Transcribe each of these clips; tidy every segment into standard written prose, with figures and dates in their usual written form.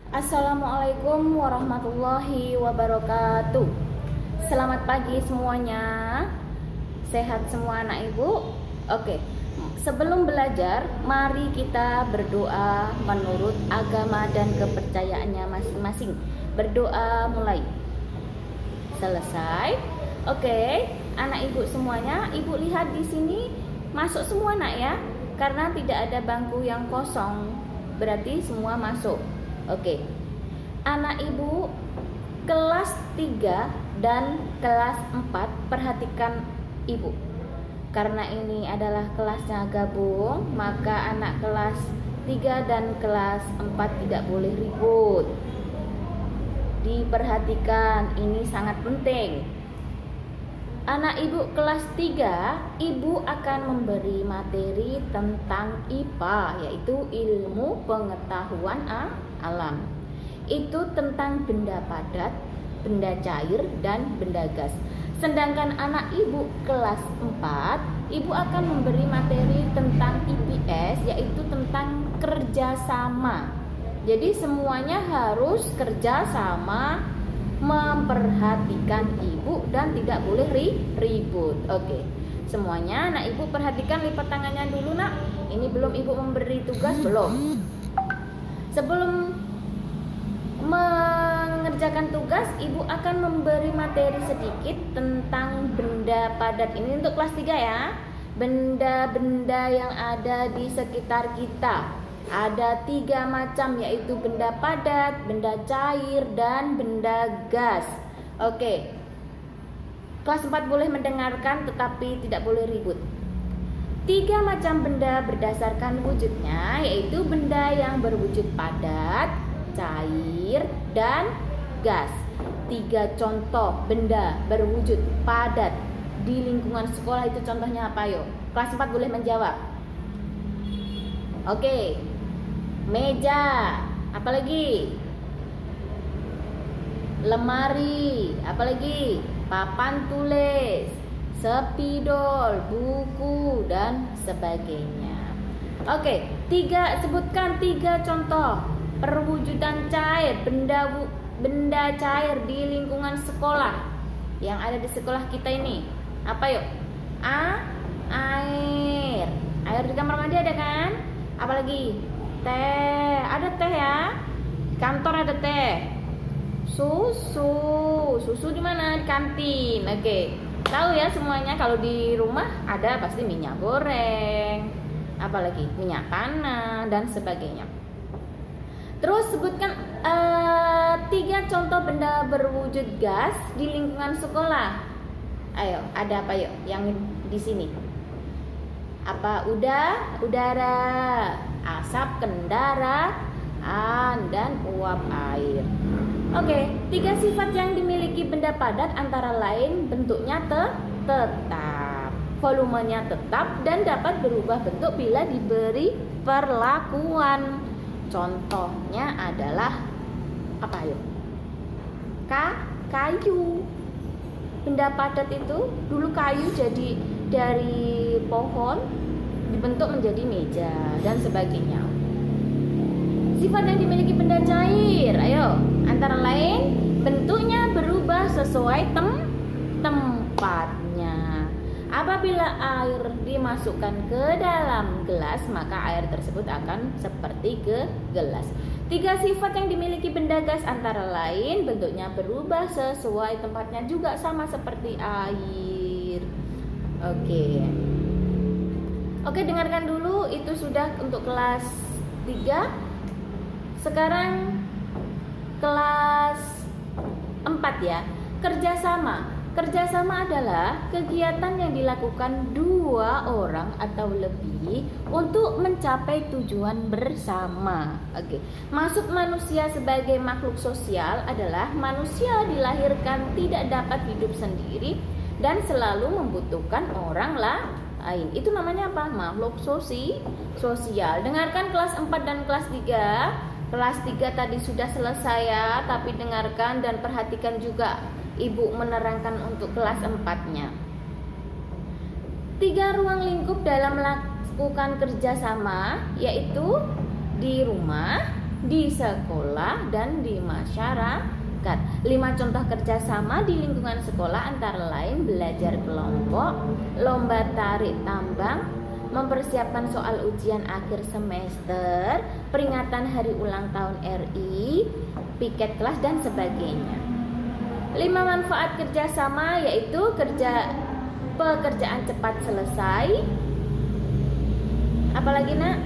Assalamualaikum warahmatullahi wabarakatuh. Selamat pagi semuanya. Sehat semua anak ibu? Oke. Sebelum belajar, mari kita berdoa menurut agama dan kepercayaannya masing-masing. Berdoa mulai. Selesai. Oke, anak ibu semuanya, ibu lihat di sini masuk semua nak ya. Karena tidak ada bangku yang kosong, berarti semua masuk. Oke. Anak ibu kelas 3 dan kelas 4 perhatikan ibu. Karena ini adalah kelasnya gabung, maka anak kelas 3 dan kelas 4 tidak boleh ribut. Diperhatikan, ini sangat penting. Anak ibu kelas 3, ibu akan memberi materi tentang IPA, yaitu ilmu pengetahuan alam. Itu tentang benda padat, benda cair, dan benda gas. Sedangkan anak ibu kelas 4, ibu akan memberi materi tentang IPS, yaitu tentang kerjasama. Jadi semuanya harus kerjasama, memperhatikan ibu dan tidak boleh ribut. Oke. Semuanya anak ibu perhatikan, lipat tangannya dulu nak. Ini belum ibu memberi tugas, belum. Sebelum mengerjakan tugas, ibu akan memberi materi sedikit tentang benda padat. Ini untuk kelas 3 ya. Benda-benda yang ada di sekitar kita. Ada 3 macam, yaitu benda padat, benda cair, dan benda gas. Oke. Kelas 4 boleh mendengarkan tetapi tidak boleh ribut. 3 macam benda berdasarkan wujudnya, yaitu benda yang berwujud padat, cair, dan gas. 3 contoh benda berwujud padat di lingkungan sekolah itu contohnya apa yuk? Kelas 4 boleh menjawab. Oke. Meja, apalagi? Lemari, apalagi? Papan tulis, spidol, buku, dan sebagainya. Oke, sebutkan 3 contoh perwujudan cair, benda cair di lingkungan sekolah yang ada di sekolah kita ini. Apa yuk? Air. Air di kamar mandi ada kan? Apalagi? Teh, ada teh ya. Di kantor ada teh. Susu di mana? Di kantin. Oke. Tahu ya semuanya, kalau di rumah ada pasti minyak goreng, apalagi minyak tanah dan sebagainya. Terus sebutkan 3 contoh benda berwujud gas di lingkungan sekolah. Ayo, ada apa yuk yang di sini? Apa? Udara, asap kendaraan, dan uap air. Oke, 3 sifat yang dimiliki benda padat antara lain bentuknya tetap, volumenya tetap, dan dapat berubah bentuk bila diberi perlakuan. Contohnya adalah apa yuk? Kayu. Benda padat itu dulu kayu, jadi dari pohon dibentuk menjadi meja dan sebagainya. Sifat yang dimiliki benda cair, ayo, antara lain bentuknya berubah sesuai tempatnya. Apabila air dimasukkan ke dalam gelas, maka air tersebut akan seperti ke gelas. 3 sifat yang dimiliki benda gas antara lain bentuknya berubah sesuai tempatnya, juga sama seperti air. Oke, dengarkan dulu, itu sudah untuk kelas 3. Sekarang kelas 4 ya. Kerjasama adalah kegiatan yang dilakukan 2 orang atau lebih untuk mencapai tujuan bersama. Oke. Maksud manusia sebagai makhluk sosial adalah manusia dilahirkan tidak dapat hidup sendiri dan selalu membutuhkan orang lain. Itu namanya apa? Makhluk sosial. Dengarkan kelas 4 dan kelas 3. Kelas 3 tadi sudah selesai ya, tapi dengarkan dan perhatikan juga. Ibu menerangkan untuk kelas 4-nya. 3 ruang lingkup dalam melakukan kerjasama, yaitu di rumah, di sekolah dan di masyarakat. 5 contoh kerjasama di lingkungan sekolah antara lain belajar kelompok, lomba tarik tambang, mempersiapkan soal ujian akhir semester, peringatan hari ulang tahun RI, piket kelas dan sebagainya. 5 manfaat kerjasama yaitu pekerjaan cepat selesai. Apalagi nak?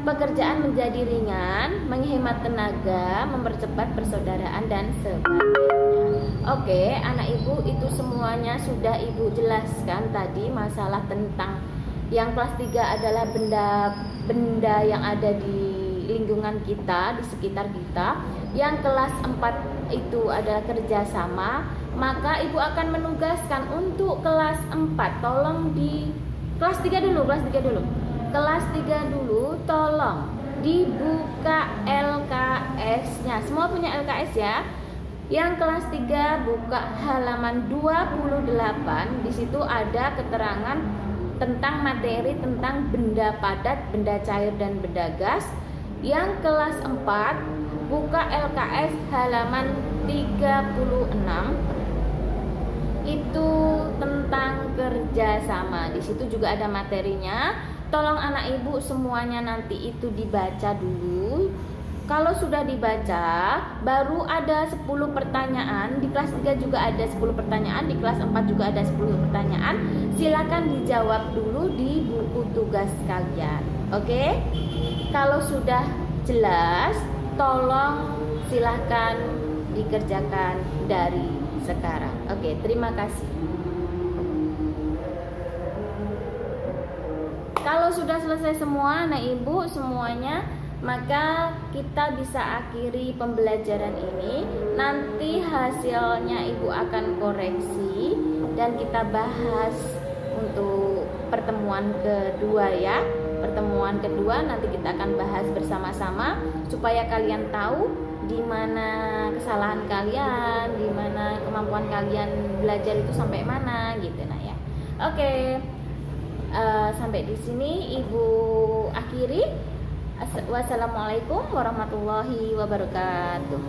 Pekerjaan menjadi ringan, menghemat tenaga, mempercepat persaudaraan dan sebagainya. Oke, anak ibu itu semuanya sudah ibu jelaskan tadi. Masalah tentang yang kelas 3 adalah benda yang ada di lingkungan kita, di sekitar kita. Yang kelas 4 itu adalah kerjasama. Maka ibu akan menugaskan untuk kelas 4, tolong di kelas 3 dulu. Kelas 3 dulu tolong dibuka LKS-nya. Semua punya LKS ya. Yang kelas 3 buka halaman 28. Di situ ada keterangan tentang materi tentang benda padat, benda cair dan benda gas. Yang kelas 4 buka LKS halaman 36. Itu tentang kerjasama. Di situ juga ada materinya. Tolong anak ibu semuanya nanti itu dibaca dulu. Kalau sudah dibaca, baru ada 10 pertanyaan. Di kelas 3 juga ada 10 pertanyaan, di kelas 4 juga ada 10 pertanyaan. Silakan dijawab dulu di buku tugas kalian. Oke? Kalau sudah jelas, tolong silakan dikerjakan dari sekarang. Oke, terima kasih. Kalau sudah selesai semua anak ibu semuanya, maka kita bisa akhiri pembelajaran ini. Nanti hasilnya ibu akan koreksi dan kita bahas untuk pertemuan kedua ya. Pertemuan kedua nanti kita akan bahas bersama-sama supaya kalian tahu di mana kesalahan kalian, di mana kemampuan kalian belajar itu sampai mana gitu nah ya. Oke. Sampai di sini ibu akhiri. Wassalamualaikum warahmatullahi wabarakatuh.